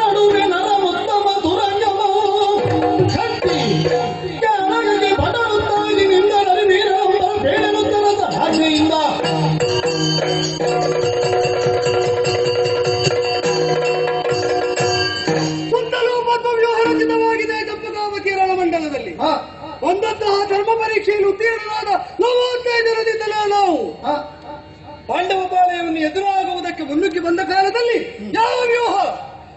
ನಡುವೆ ನರಮುತ್ತಮ ತುರಂಗಮೋ ಕಟ್ಟಿ ಕೆಳಗೆ ಬಡರುತ್ತಾಗಿ ನಿಂದರಲ್ಲಿ ವೀರನೊಬ್ಬ ಬೇಡನುತ್ತರದ ಆಶೆಯಿಂದ ಸುತ್ತಲೂ ಪದ್ಮವ್ಯೂಹ ರಚಿತವಾಗಿದೆ. ಜಂಬಗಾಮ ಕೇರಳ ಮಂಡಲದಲ್ಲಿ ಒಂದಂತಹ ಧರ್ಮ ಪರೀಕ್ಷೆಯಲ್ಲಿ ಉತ್ತೀರ್ಣರಾದ 45 ಜನರಿಂದಲೇ ನಾವು ಪಾಂಡವ ಪಾಳೆಯವನ್ನು ಎದುರಾಗುವುದಕ್ಕೆ ಮುನ್ನುಗ್ಗಿ ಬಂದ ಕಾಲದಲ್ಲಿ ಯಾವ ವ್ಯೂಹ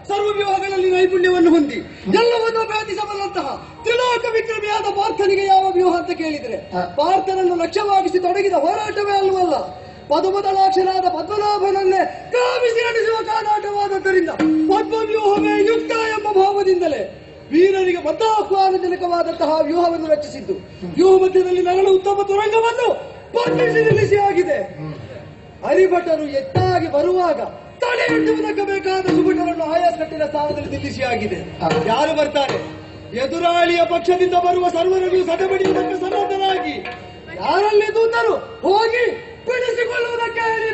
ಸರ್ವ ವ್ಯೂಹಗಳಲ್ಲಿ ನೈಪುಣ್ಯವನ್ನು ಹೊಂದಿ ಎಲ್ಲವನ್ನೂ ಭೇದಿಸಬಲ್ಲಂತಹ ತ್ರಿಲೋಕ ವಿಕ್ರಮಿಯಾದ ಪಾರ್ಥನಿಗೆ ಯಾವ ವ್ಯೂಹ ಅಂತ ಕೇಳಿದರೆ ಪಾರ್ಥನನ್ನು ಲಕ್ಷ್ಯವಾಗಿಸಿ ತೊಡಗಿದ ಹೋರಾಟವೇ ಅಲ್ಲವಲ್ಲ, ಪದಮದಳಾಕ್ಷರಾದ ಪದ್ಮನಾಭನನ್ನೇ ಕಾಮಿಸಿ ನಡೆಸುವ ಕಾದಾಟವಾದದ್ದರಿಂದ ಪದ್ಮವ್ಯೂಹವೇ ಯುದ್ಧ ಎಂಬ ಭಾವದಿಂದಲೇ ವೀರರಿಗೆ ಬದ್ಧಾಹ್ವಾನಜನಕವಾದಂತಹ ವ್ಯೂಹವನ್ನು ರಚಿಸಿದ್ದು. ವ್ಯೂಹ ಮಧ್ಯದಲ್ಲಿ ನರಳು ಉತ್ತಮ ತುರಂಗವನ್ನು ಬಂಧಿಸಿ ನಿಲ್ಲಿಸಿ ಆಗಿದೆ. ಹರಿಭಟರು ಎತ್ತಾಗಿ ಬರುವಾಗ ತಡೆ ಹಿಡಿಯುವುದಕ್ಕೆ ಬೇಕಾದ ಸುಭಟರನ್ನು ಆಯಾ ಕಟ್ಟಿನ ಸ್ಥಾನದಲ್ಲಿ ನಿಲ್ಲಿಸಿ ಆಗಿದೆ. ಯಾರು ಬರ್ತಾರೆ? ಎದುರಾಳಿಯ ಪಕ್ಷದಿಂದ ಬರುವ ಸರ್ವರನ್ನು ಸದೆಬಡಿಯುವುದಕ್ಕೆ ಸನ್ನದ್ಧರಾಗಿ ಯಾರಲ್ಲಿ ದೂತರು ಹೋಗಿ ಬಿಡಿಸಿಕೊಳ್ಳುವುದಕ್ಕೆ ಹೇಳಿ.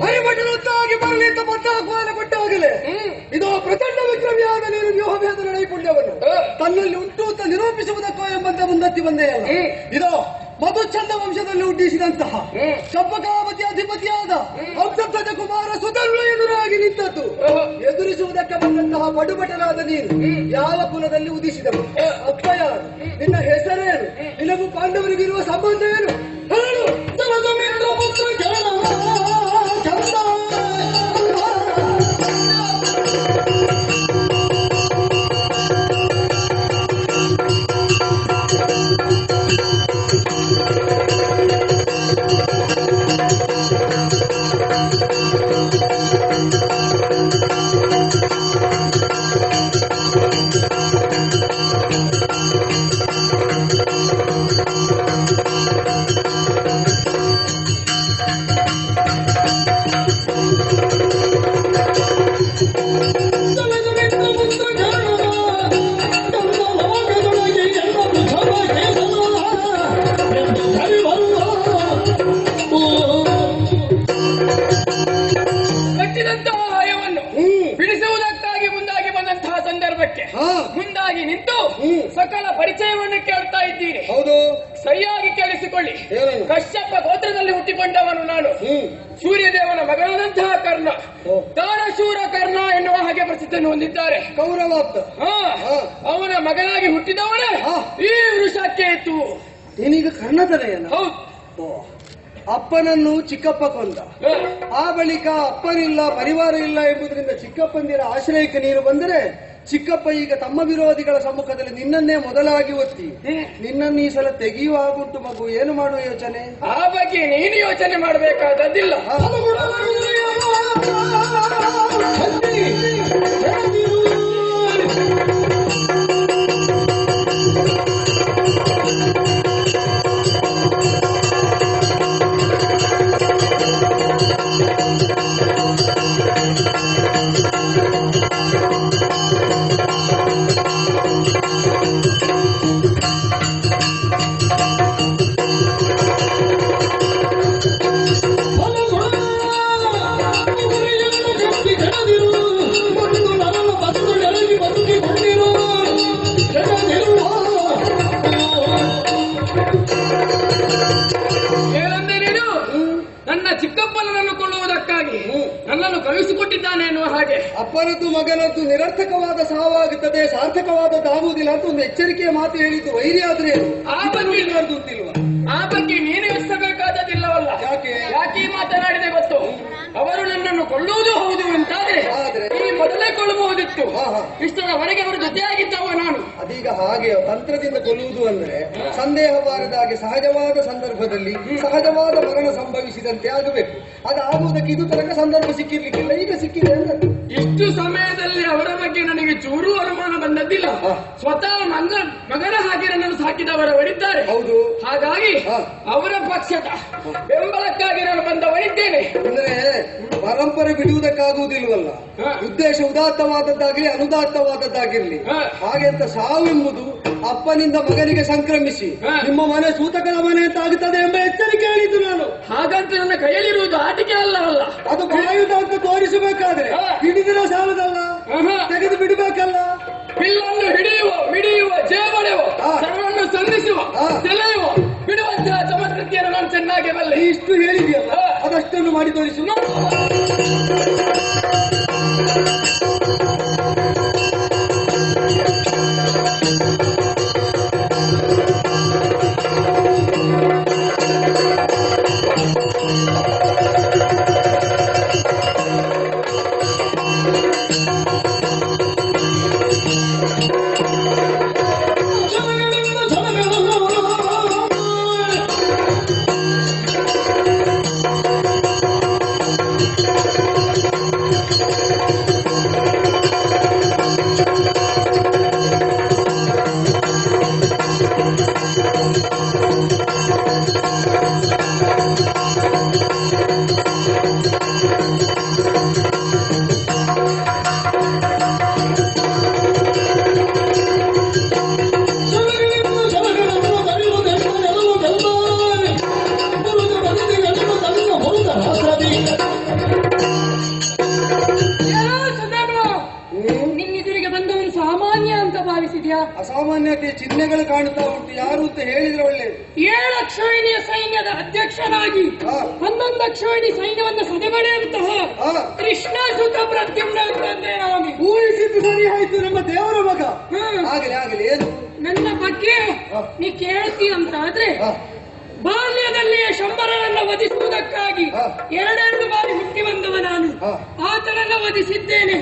ಹರಿಭಟನೊತ್ತಾಗಿ ಬರಲಿ ಅಂತ ಬದ್ಧಾಹ್ವಾನ ಕೊಟ್ಟಾಗಲೇ ಇದು ಪ್ರಚಂಡ ವಿಕ್ರಮಿಯಾದ ನೀನು ವ್ಯೂಹಭೇದನ ನೈಪುಣ್ಯವನ್ನು ತನ್ನಲ್ಲಿ ಉಂಟು ಅಂತ ನಿರೂಪಿಸುವುದಕ್ಕೋ ಎಂಬಂತೆ ಮುಂದತ್ತಿ ಬಂದೇ ಅಲ್ಲ. ಇದು ಮಧುಚಂದ ವಂಶದಲ್ಲಿ ಹುಟ್ಟಿಸಿದಂತಹ ಚಂಪಕಾವತಿ ಅಧಿಪತಿಯಾದ ಹಂಸಧ್ವಜ ಕುಮಾರ ಸುಧರ್ವ ಎದುರಾಗಿ ನಿಂತದ್ದು. ಎದುರಿಸುವುದಕ್ಕೆ ಬಂದಂತಹ ಪಡುಭಟನಾದ ನೀನು ಯಾವ ಕುಲದಲ್ಲಿ ಉದಿಸಿದವು? ಅಪ್ಪ ಯಾರು? ನಿನ್ನ ಹೆಸರೇನು? ನಿನಗೂ ಪಾಂಡವರಿಗಿರುವ ಸಂಬಂಧ ಏನು? ಹೇಳು. ಮುಂದಾಗಿ ನಿಂತು ಸಕಲ ಪರಿಚಯವನ್ನು ಕೇಳ್ತಾ ಇದ್ದೀನಿ. ಹೌದು, ಸರಿಯಾಗಿ ಕೇಳಿಸಿಕೊಳ್ಳಿ. ಕಶ್ಯಪ ಗೋತ್ರದಲ್ಲಿ ಹುಟ್ಟಿಕೊಂಡವನು ನಾನು. ಸೂರ್ಯದೇವನ ಮಗನಾದಂತಹ ಕರ್ಣ, ದಾನಶೂರ ಕರ್ಣ ಎನ್ನುವ ಹಾಗೆ ಪ್ರಸಿದ್ಧಿಯನ್ನು ಹೊಂದಿದ್ದಾರೆ. ಕೌರವಾಪ್ತ. ಅವನ ಮಗನಾಗಿ ಹುಟ್ಟಿದವನೇ ಈ ವೃಷಕೇತು. ನೀನೀಗ ಕರ್ಣತನೆಯಲ್ಲ? ಹೌದು. ಅಪ್ಪನನ್ನು ಚಿಕ್ಕಪ್ಪ ಕೊಂದ. ಆ ಬಳಿಕ ಅಪ್ಪನಿಲ್ಲ, ಪರಿವಾರ ಇಲ್ಲ ಎಂಬುದರಿಂದ ಚಿಕ್ಕಪ್ಪಂದಿರ ಆಶ್ರಯಕ್ಕೆ ನೀನು ಬಂದರೆ ಚಿಕ್ಕಪ್ಪ ಈಗ ತಮ್ಮ ವಿರೋಧಿಗಳ ಸಮ್ಮುಖದಲ್ಲಿ ನಿನ್ನನ್ನೇ ಮೊದಲಾಗಿ ಒತ್ತಿ ನಿನ್ನನ್ನು ಈ ಸಲ ತೆಗೆಯುವ ಆಗುಂಟು ಮಗು. ಏನು ಮಾಡುವ ಯೋಚನೆ? ಆ ಬಗ್ಗೆ ನೀನು ಯೋಚನೆ ಮಾಡಬೇಕಾದದ್ದಿಲ್ಲ. ನನ್ನನ್ನು ಕಳುಹಿಸಿಕೊಟ್ಟಿದ್ದಾನೆ ಎನ್ನುವ ಹಾಗೆ. ಅಪ್ಪನದ್ದು ಮಗನದ್ದು ನಿರರ್ಥಕವಾದ ಸಾವಾಗುತ್ತದೆ, ಸಾರ್ಥಕವಾದದ್ದಾಗುವುದಿಲ್ಲ ಅಂತ ಒಂದು ಎಚ್ಚರಿಕೆಯ ಮಾತು ಹೇಳಿದ್ದು. ವೈರಿ ಆದ್ರೆ ಆ ಬಗ್ಗೆ ನೀನು ಯೋಚಿಸಬೇಕು. ಇಷ್ಟರವರೆಗೆ ಅವರ ಜೊತೆಯಾಗಿದ್ದವ ನಾನು. ಅದೀಗ ಹಾಗೆ ತಂತ್ರದಿಂದ ಕೊಲ್ಲುವುದು ಅಂದ್ರೆ ಸಂದೇಹ ಬಾರದ ಹಾಗೆ ಸಹಜವಾದ ಸಂದರ್ಭದಲ್ಲಿ ಸಹಜವಾದ ಮರಣ ಸಂಭವಿಸಿದಂತೆ ಆಗಬೇಕು. ಅದಾಗುವುದಕ್ಕೆ ಇದು ತನಕ ಸಂದರ್ಭ ಸಿಕ್ಕಿರ್ಲಿಕ್ಕಿಲ್ಲ, ಈಗ ಸಿಕ್ಕಿದೆ ಅಂತ. ಇಷ್ಟು ಸಮಯದಲ್ಲಿ ಅವರ ಬಗ್ಗೆ ನನಗೆ ಚೂರು ಅನುಮಾನ ಬಂದದ್ದಿಲ್ಲ. ಸ್ವತಃ ಮಗನ ಹಾಗೆ ನನ್ನನ್ನು ಸಾಕಿದವರವರಿದ್ದಾರೆ. ಹೌದು. ಹಾಗಾಗಿ ಅವರ ಪಕ್ಷದ ಬೆಂಬಲಕ್ಕಾಗಿ ನಾನು ಬಂದವರಿದ್ದೇನೆ. ಅಂದ್ರೆ ಪರಂಪರೆ ಬಿಡುವುದಕ್ಕಾಗುವುದಿಲ್ವಲ್ಲ. ಉದ್ದೇಶ ಉದಾತ್ತವಾದದ್ದಾಗಲಿ ಅನುದಾತ್ತವಾದದ್ದಾಗಿರ್ಲಿ, ಹಾಗೆಂತ ಸಾವೆಂಬುದು ಅಪ್ಪನಿಂದ ಮಗನಿಗೆ ಸಂಕ್ರಮಿಸಿ ನಿಮ್ಮ ಮನೆ ಸೂತಕನ ಮನೆ ಅಂತ ಆಗುತ್ತದೆ ಎಂಬ ಎಚ್ಚರಿಕೆ ಹೇಳಿದ್ದು ನಾನು. ಹಾಗಂತ ನನ್ನ ಕೈಯಲ್ಲಿರುವುದು ಆಟಿಕೆ ಅಲ್ಲ. ಅದು ಬಾಯುಧ ಅಂತ ತೋರಿಸಬೇಕಾದ್ರೆ ಹಿಡಿದಿರೋ ಸಾಲದಲ್ಲ, ತೆಗೆದು ಬಿಡಬೇಕಲ್ಲ. ಬಿಲ್ಲನ್ನು ಹಿಡಿಯುವ ಜೇಬಳೆಯುವ ಸರ್ವವನ್ನು ಸಂಧಿಸುವ ಸೆಳೆಯುವ ಬಿಡುವಂತಹ ಚಮತ್ಕೃತಿಯನ್ನು ನಾನು ಚೆನ್ನಾಗಿ ಬಲ್ಲೆ. ಇಷ್ಟು ಹೇಳಿದೆಯಲ್ಲ, ಅದಷ್ಟನ್ನು ಮಾಡಿ ತೋರಿಸು. ಅಸಾಮಾನ್ಯತೆ ಚಿಹ್ನೆಗಳು ಕಾಣುತ್ತಾ ಉಂಟು. ಯಾರು ಅಂತ ಹೇಳಿದ್ರೆ ಒಳ್ಳೆಯದು. 7 ಅಕ್ಷೋಹಿಣಿಯ ಸೈನ್ಯದ ಅಧ್ಯಕ್ಷನಾಗಿ 11 ಅಕ್ಷೋಹಿಣಿ ಸೈನ್ಯವನ್ನು ಸದೆಬಡೆಯುವಂತಹ ಕೃಷ್ಣ ಸುತ ಪ್ರದ್ಯುಮ್ನ ಅಂತಂದ್ರೆ ನಾನು ಊಹಿಸಿದ್ದು ಸರಿ ಆಯ್ತು. ನಮ್ಮ ದೇವರ ಮಗ. ಆಗಲಿ ಏನು ನನ್ನ ಬಗ್ಗೆ ನೀ ಕೇಳ್ತೀಯ ಅಂತ ಆದ್ರೆ ಬಾಲ್ಯದಲ್ಲಿಯೇ ಶಂಬರನನ್ನ ವಧಿಸುವುದಕ್ಕಾಗಿ 2 ಬಾರಿ ಹುಟ್ಟಿ ಬಂದವ ನಾನು. ಆತನನ್ನ ವಧಿಸಿದ್ದೇನೆ.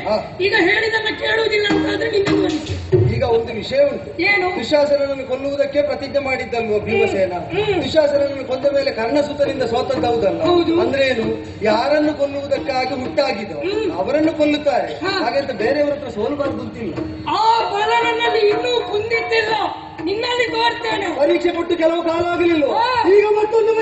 ಈಗ ಹೇಳಿದನ್ನ ಕೇಳುವುದಿಲ್ಲ ಅಂತಾದ್ರೆ ನಿನ್ನನ್ನು ವಧಿಸಿ. ಈಗ ಒಂದು ವಿಷಯ ಉಂಟು. ಏನು? ದುಶ್ಯಾಸನನ್ನು ಕೊಲ್ಲುವುದಕ್ಕೆ ಪ್ರತಿಜ್ಞೆ ಮಾಡಿದ್ದಲ್ವ ಭೀಮಸೇನ? ದುಶ್ಯಾಸನನ್ನು ಕೊಂದ ಮೇಲೆ ಕರ್ಣಸುತನಿಂದ ಸೋತದ್ದೌದಲ್ಲ. ಅಂದ್ರೆ ಏನು? ಯಾರನ್ನು ಕೊಲ್ಲುವುದಕ್ಕಾಗಿ ಹುಟ್ಟಾಗಿದ್ದ ಅವರನ್ನು ಕೊಲ್ಲುತ್ತಾರೆ. ಹಾಗಂತ ಬೇರೆಯವರ ಹತ್ರ ಸೋಲಬಾರದು ಅಂತಿಲ್ಲ. ಆ ಬಲ ನನ್ನಲ್ಲಿ ಇನ್ನೂ ಕುಂದಿದ್ದಿಲ್ಲ, ನಿನ್ನಲ್ಲಿ ತೋರ್ತೇನೆ. ಪರೀಕ್ಷೆ ಕೊಟ್ಟು ಕೆಲವು ಕಾಲ ಆಗಲಿಲ್ಲ, ಈಗ ಮತ್ತೊಂದು